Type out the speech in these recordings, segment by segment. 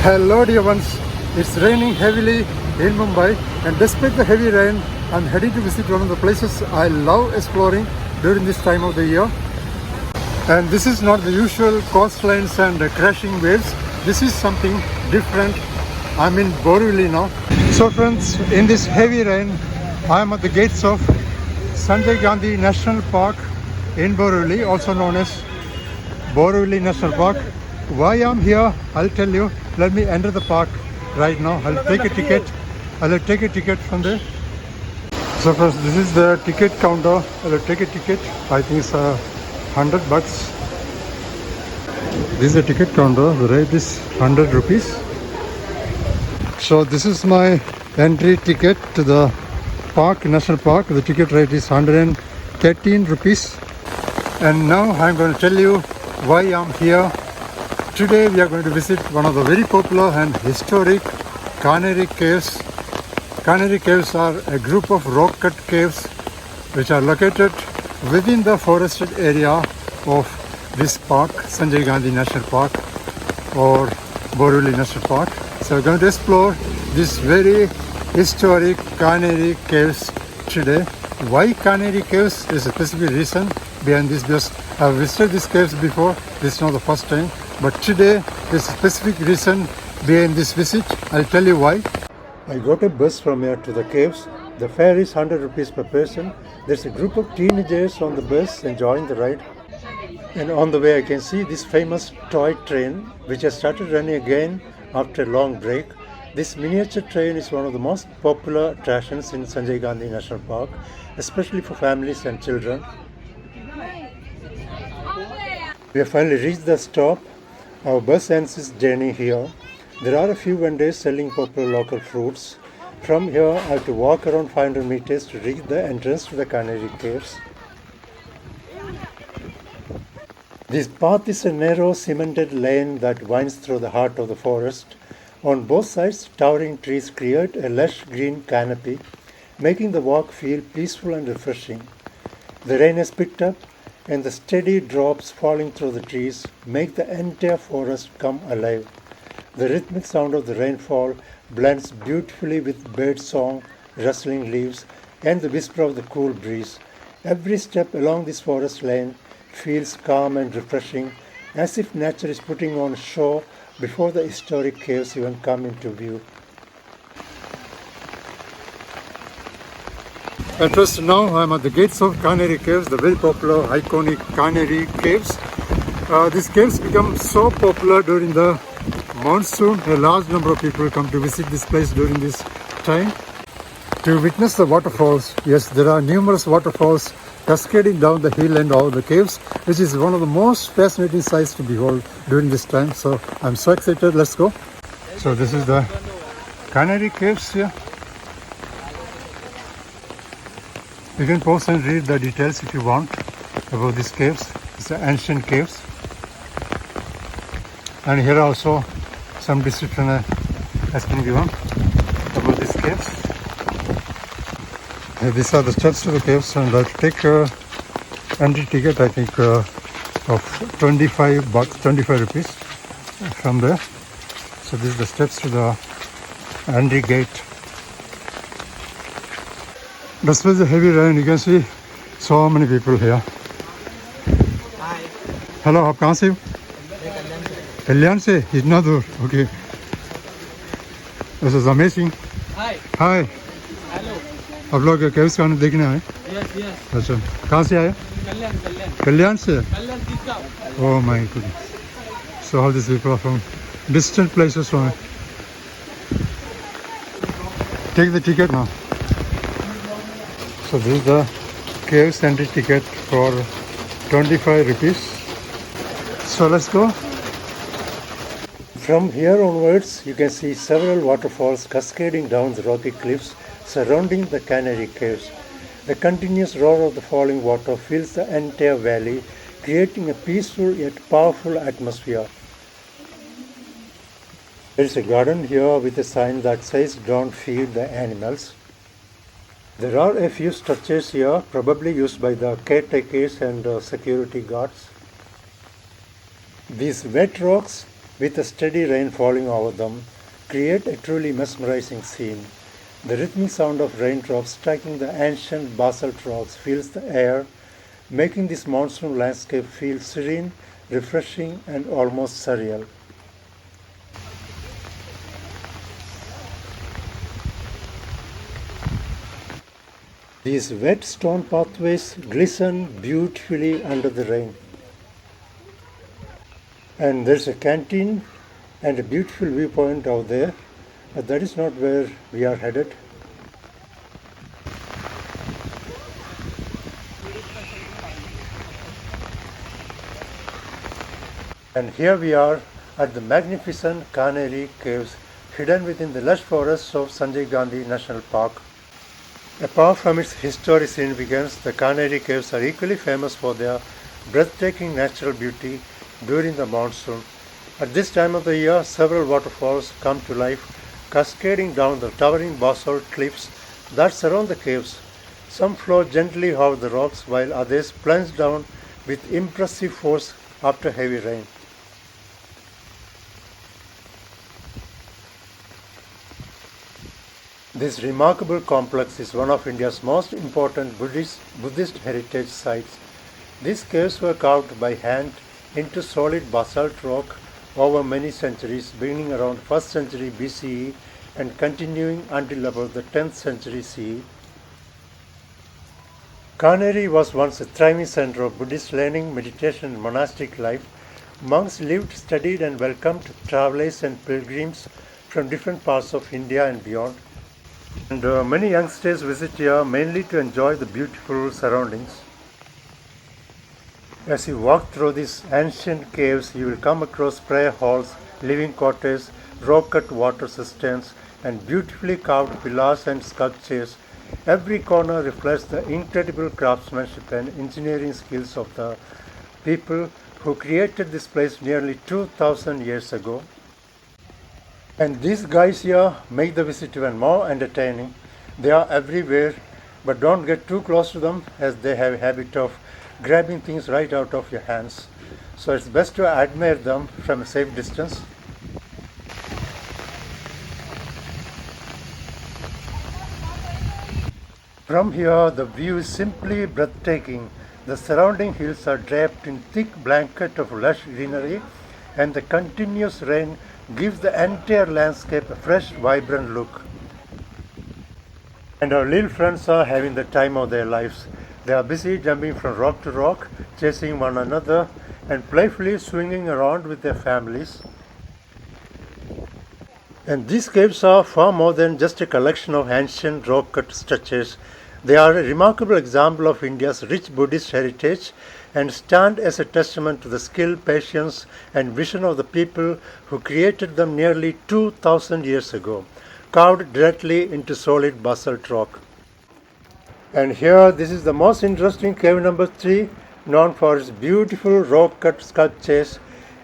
Hello dear ones, it's raining heavily in Mumbai, and despite the heavy rain, I'm heading to visit one of the places I love exploring during this time of the year. And this is not the usual coastlines and crashing waves. This is something different. I'm in Borivali now. So friends, in this heavy rain, I'm at the gates of Sanjay Gandhi National Park in Borivali, also known as Borivali National Park. Why I'm here, I'll tell you. Let me enter the park right now. I'll take a ticket. I'll take a ticket from there. So first, this is the ticket counter. I'll take a ticket. I think it's $100. This is a ticket counter. The rate is 100 rupees. So this is my entry ticket to the park, National Park. The ticket rate is 113 rupees. And now I'm going to tell you why I'm here. Today we are going to visit one of the very popular and historic Kahneri Caves. Kahneri Caves are a group of rock-cut caves which are located within the forested area of this park, Sanjay Gandhi National Park or Borivali National Park. So we're going to explore this very historic Kahneri Caves today. Why Kahneri Caves? There's a specific reason behind this, because I've visited these caves before. This is not the first time. But today, there's a specific reason behind this visit. I'll tell you why. I got a bus from here to the caves. The fare is 100 rupees per person. There's a group of teenagers on the bus enjoying the ride. And on the way, I can see this famous toy train, which has started running again after a long break. This miniature train is one of the most popular attractions in Sanjay Gandhi National Park, especially for families and children. We have finally reached the stop. Our bus ends its journey here. There are a few vendors selling popular local fruits. From here, I have to walk around 500 meters to reach the entrance to the Kahneri Caves. This path is a narrow cemented lane that winds through the heart of the forest. On both sides, towering trees create a lush green canopy, making the walk feel peaceful and refreshing. The rain has picked up, and the steady drops falling through the trees make the entire forest come alive. The rhythmic sound of the rainfall blends beautifully with bird song, rustling leaves, and the whisper of the cool breeze. Every step along this forest lane feels calm and refreshing, as if nature is putting on show before the historic caves even come into view. And first now I'm at the gates of Kahneri Caves, the very popular, iconic Kahneri Caves. These caves become so popular during the monsoon. A large number of people come to visit this place during this time to witness the waterfalls. Yes, there are numerous waterfalls cascading down the hill and over the caves, which is one of the most fascinating sights to behold during this time. So I'm so excited. Let's go. So this is the Kahneri Caves here. You can pause and read the details if you want about these caves. It's the ancient caves. And here also some description has been given about these caves. These are the steps to the caves, and I take entry ticket, I think, of 25 bucks, 25 rupees from there. So this is the steps to the entry gate. Despite the heavy rain, you can see so many people here. Hi. Hello, आप कहाँ से हो? कल्याण से, इतना दूर, okay. This is amazing. Hi. Hi. Hello. आप लोग caves का देखने आए? Yes, yes. अच्छा, कहाँ से आए? कल्याण से? Oh my goodness. So all these people are from distant places from. Take the ticket now. So this is the caves entry ticket for 25 rupees. So let's go. From here onwards, you can see several waterfalls cascading down the rocky cliffs surrounding the Kahneri Caves. The continuous roar of the falling water fills the entire valley, creating a peaceful yet powerful atmosphere. There is a garden here with a sign that says "Don't feed the animals." There are a few structures here, probably used by the caretakers and security guards. These wet rocks with a steady rain falling over them, create a truly mesmerizing scene. The rhythmic sound of raindrops striking the ancient basalt rocks fills the air, making this monsoon landscape feel serene, refreshing, and almost surreal. These wet stone pathways glisten beautifully under the rain. And there's a canteen and a beautiful viewpoint out there, but that is not where we are headed. And here we are at the magnificent Kahneri Caves, hidden within the lush forests of Sanjay Gandhi National Park. Apart from its historic significance, the Kahneri Caves are equally famous for their breathtaking natural beauty during the monsoon. At this time of the year, several waterfalls come to life, cascading down the towering basalt cliffs that surround the caves. Some flow gently over the rocks, while others plunge down with impressive force after heavy rain. This remarkable complex is one of India's most important Buddhist heritage sites. These caves were carved by hand into solid basalt rock over many centuries, beginning around 1st century BCE and continuing until about the 10th century CE. Kanheri was once a thriving center of Buddhist learning, meditation, and monastic life. Monks lived, studied, and welcomed travelers and pilgrims from different parts of India and beyond. And many youngsters visit here mainly to enjoy the beautiful surroundings. As you walk through these ancient caves, you will come across prayer halls, living quarters, rock-cut water cisterns, and beautifully carved pillars and sculptures. Every corner reflects the incredible craftsmanship and engineering skills of the people who created this place nearly 2000 years ago. And these guys here make the visit even more entertaining. They are everywhere, but don't get too close to them as they have a habit of grabbing things right out of your hands. So it's best to admire them from a safe distance. From here, the view is simply breathtaking. The surrounding hills are draped in thick blanket of lush greenery, and the continuous rain gives the entire landscape a fresh, vibrant look. And our little friends are having the time of their lives. They are busy jumping from rock to rock, chasing one another, and playfully swinging around with their families. And these caves are far more than just a collection of ancient rock-cut structures. They are a remarkable example of India's rich Buddhist heritage and stand as a testament to the skill, patience, and vision of the people who created them nearly 2000 years ago, carved directly into solid basalt rock. And here, this is the most interesting cave number 3, known for its beautiful rock-cut sculptures.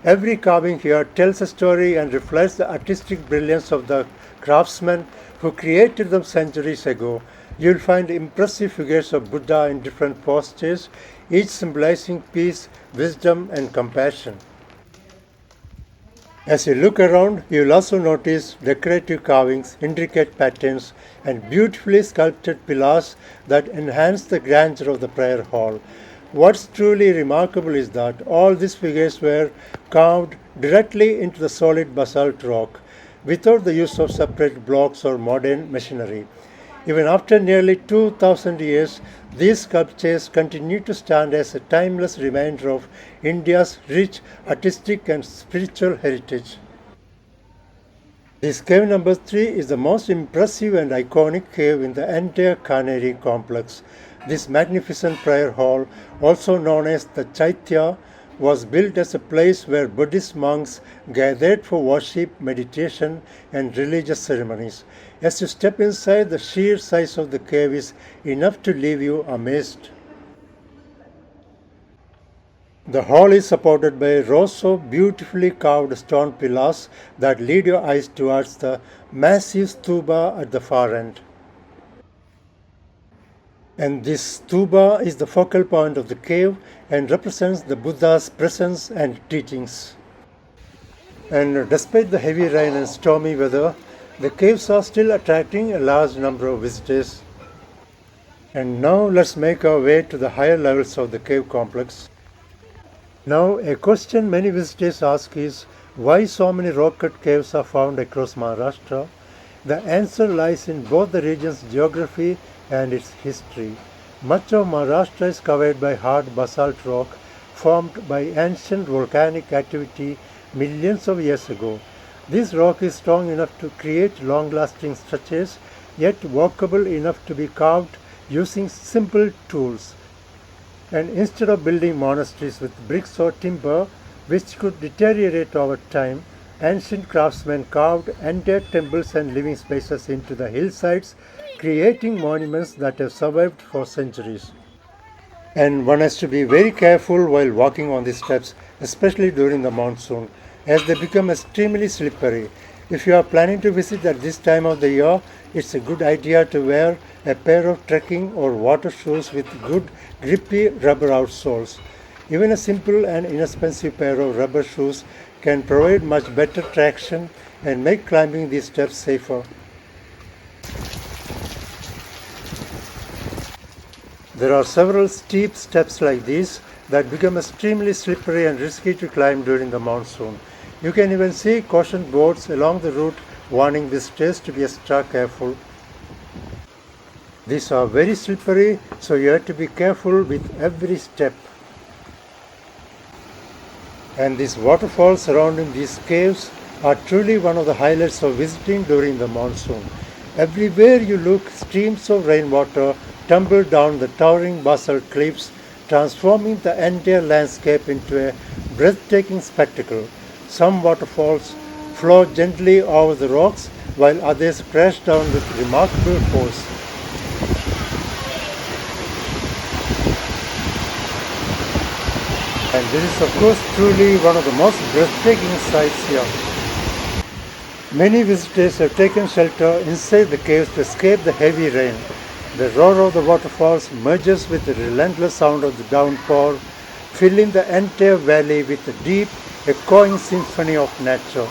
Every carving here tells a story and reflects the artistic brilliance of the craftsmen who created them centuries ago. You'll find impressive figures of Buddha in different postures, each symbolizing peace, wisdom, and compassion. As you look around, you'll also notice decorative carvings, intricate patterns, and beautifully sculpted pillars that enhance the grandeur of the prayer hall. What's truly remarkable is that all these figures were carved directly into the solid basalt rock, without the use of separate blocks or modern machinery. Even after nearly 2000 years, these sculptures continue to stand as a timeless reminder of India's rich artistic and spiritual heritage. This cave number 3 is the most impressive and iconic cave in the entire Kahneri complex. This magnificent prayer hall, also known as the Chaitya, was built as a place where Buddhist monks gathered for worship, meditation, and religious ceremonies. As you step inside, the sheer size of the cave is enough to leave you amazed. The hall is supported by rows of beautifully carved stone pillars that lead your eyes towards the massive stupa at the far end. And this stupa is the focal point of the cave and represents the Buddha's presence and teachings. And despite the heavy rain and stormy weather, the caves are still attracting a large number of visitors. And now let's make our way to the higher levels of the cave complex. Now a question many visitors ask is why so many rock-cut caves are found across Maharashtra? The answer lies in both the region's geography and its history. Much of Maharashtra is covered by hard basalt rock formed by ancient volcanic activity millions of years ago. This rock is strong enough to create long-lasting structures, yet workable enough to be carved using simple tools. And instead of building monasteries with bricks or timber, which could deteriorate over time, ancient craftsmen carved entire temples and living spaces into the hillsides, creating monuments that have survived for centuries. And one has to be very careful while walking on these steps, especially during the monsoon, as they become extremely slippery. If you are planning to visit at this time of the year, it's a good idea to wear a pair of trekking or water shoes with good grippy rubber outsoles. Even a simple and inexpensive pair of rubber shoes can provide much better traction and make climbing these steps safer. There are several steep steps like these that become extremely slippery and risky to climb during the monsoon. You can even see caution boards along the route warning visitors to be extra careful. These are very slippery, so you have to be careful with every step. And these waterfalls surrounding these caves are truly one of the highlights of visiting during the monsoon. Everywhere you look, streams of rainwater tumble down the towering basalt cliffs, transforming the entire landscape into a breathtaking spectacle. Some waterfalls flow gently over the rocks, while others crash down with remarkable force. And this is of course truly one of the most breathtaking sights here. Many visitors have taken shelter inside the caves to escape the heavy rain. The roar of the waterfalls merges with the relentless sound of the downpour, filling the entire valley with a deep, echoing symphony of nature.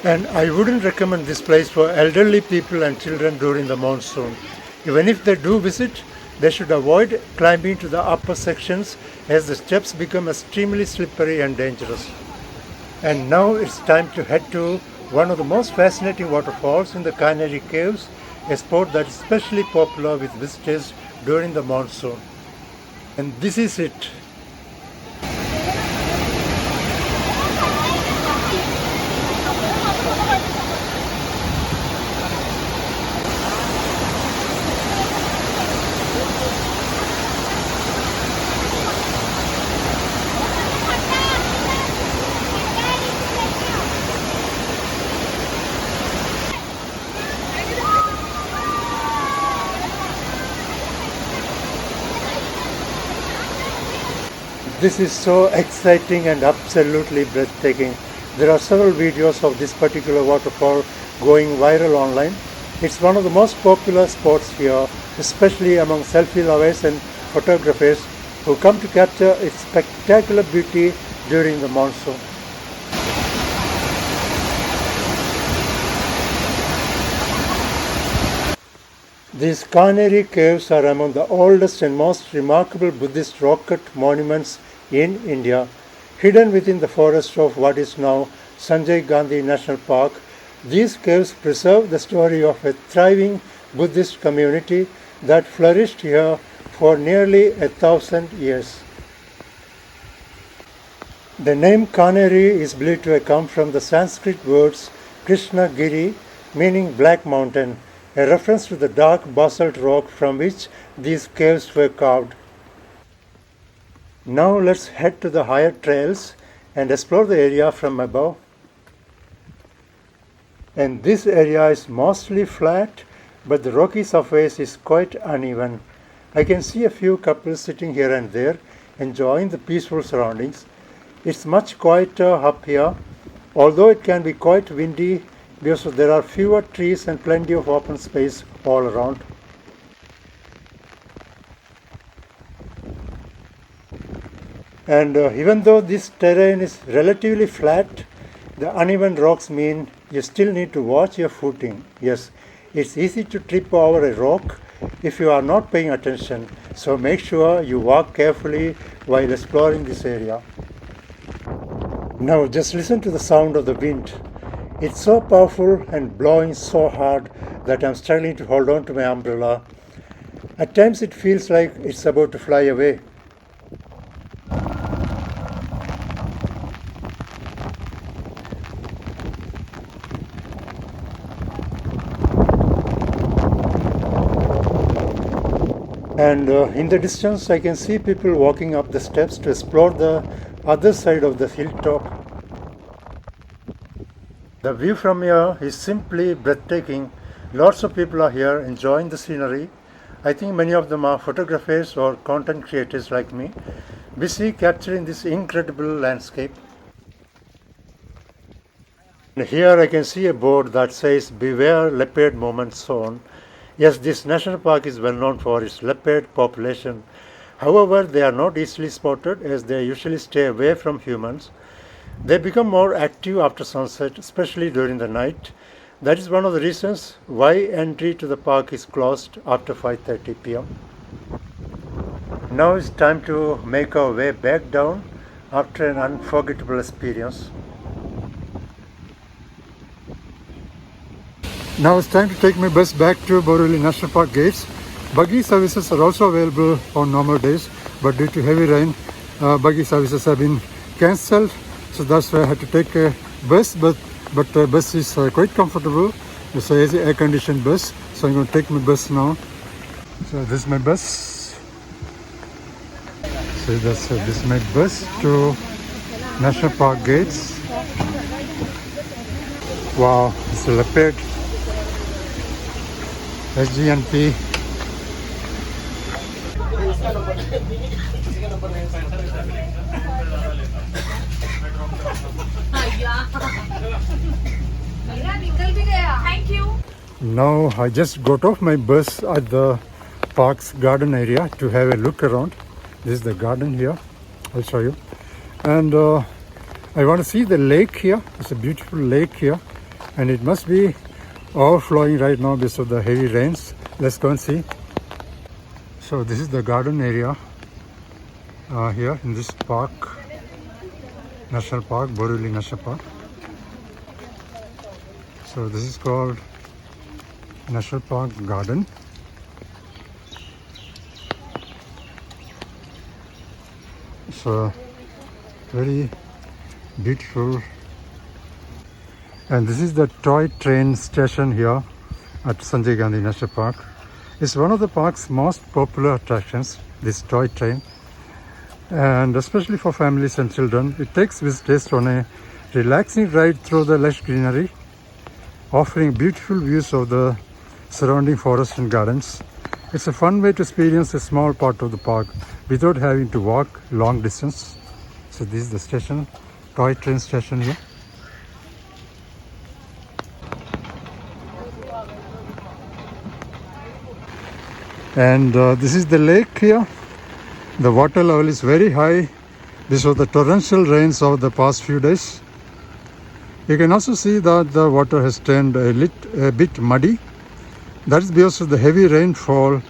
And I wouldn't recommend this place for elderly people and children during the monsoon. Even if they do visit, they should avoid climbing to the upper sections as the steps become extremely slippery and dangerous. And now it's time to head to one of the most fascinating waterfalls in the Kahneri Caves, a spot that is especially popular with visitors during the monsoon. And this is it. This is so exciting and absolutely breathtaking. There are several videos of this particular waterfall going viral online. It's one of the most popular spots here, especially among selfie lovers and photographers who come to capture its spectacular beauty during the monsoon. These Kahneri Caves are among the oldest and most remarkable Buddhist rock-cut monuments in India. Hidden within the forest of what is now Sanjay Gandhi National Park, these caves preserve the story of a thriving Buddhist community that flourished here for nearly 1,000 years. The name Kanheri is believed to have come from the Sanskrit words Krishna Giri, meaning black mountain, a reference to the dark basalt rock from which these caves were carved. Now let's head to the higher trails and explore the area from above. And this area is mostly flat, but the rocky surface is quite uneven. I can see a few couples sitting here and there, enjoying the peaceful surroundings. It's much quieter up here, although it can be quite windy because there are fewer trees and plenty of open space all around. And even though this terrain is relatively flat, the uneven rocks mean you still need to watch your footing. Yes, it's easy to trip over a rock if you are not paying attention, so make sure you walk carefully while exploring this area. Now just listen to the sound of the wind. It's so powerful and blowing so hard that I'm struggling to hold on to my umbrella. At times it feels like it's about to fly away. And in the distance I can see people walking up the steps to explore the other side of the hilltop. The view from here is simply breathtaking. Lots of people are here enjoying the scenery. I think many of them are photographers or content creators like me, busy capturing this incredible landscape. And here I can see a board that says "Beware Leopard Movement Zone." Yes, this national park is well known for its leopard population. However, they are not easily spotted as they usually stay away from humans. They become more active after sunset, especially during the night. That is one of the reasons why entry to the park is closed after 5:30 p.m. Now it's time to make our way back down after an unforgettable experience. Now it's time to take my bus back to Borivali National Park gates. Buggy services are also available on normal days, but due to heavy rain, buggy services have been cancelled. So that's why I had to take a bus, but the bus is quite comfortable. It's a easy air-conditioned bus, so I'm going to take my bus now. So this is my bus. So this is my bus to National Park gates. Wow, it's a leopard. SGNP. Thank you. Now I just got off my bus at the park's garden area to have a look around. This is the garden here. I'll show you. And I want to see the lake here. It's a beautiful lake here, and it must be overflowing right now because of the heavy rains. Let's go and see. So this is the garden area here in this park, National Park, Borivali National Park. So this is called National Park Garden. So very beautiful. And this is the toy train station here at Sanjay Gandhi National Park. It's one of the park's most popular attractions, this toy train. And especially for families and children, it takes visitors on a relaxing ride through the lush greenery, offering beautiful views of the surrounding forest and gardens. It's a fun way to experience a small part of the park without having to walk long distance. So this is the station, toy train station here. And this is the lake here. The water level is very high because of the torrential rains of the past few days. You can also see that the water has turned a bit muddy. That is because of the heavy rainfall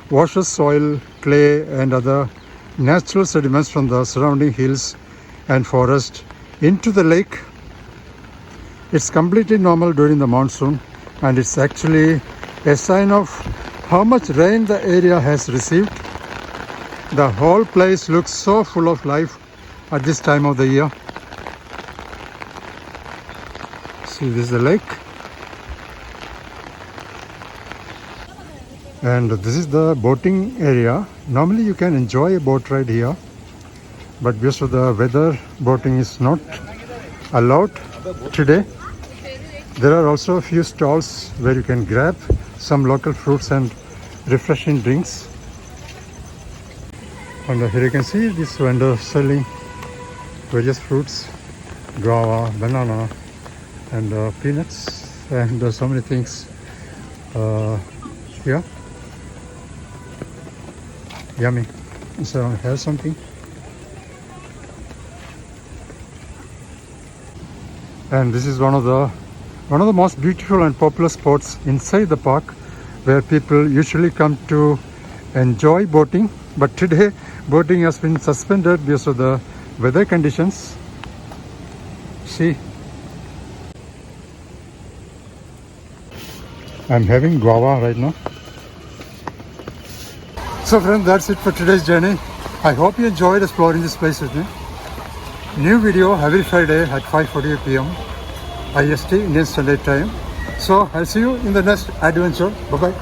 washes soil, clay and other natural sediments from the surrounding hills and forest into the lake. It's completely normal during the monsoon, and it's actually a sign of how much rain the area has received. The whole place looks so full of life at this time of the year. See, this is the lake. And this is the boating area. Normally you can enjoy a boat ride here, but because of the weather, boating is not allowed today. There are also a few stalls where you can grab some local fruits and refreshing drinks. And here you can see this vendor selling various fruits, guava, banana and peanuts and so many things here. Yummy. So I have something. And this is one of the most beautiful and popular spots inside the park, where people usually come to enjoy boating. But today boating has been suspended because of the weather conditions. See, I'm having guava right now. So friends, that's it for today's journey. I hope you enjoyed exploring this place with me. New video every Friday at 5:48 p.m. IST, Indian Standard Time. So I'll see you in the next adventure. Bye bye.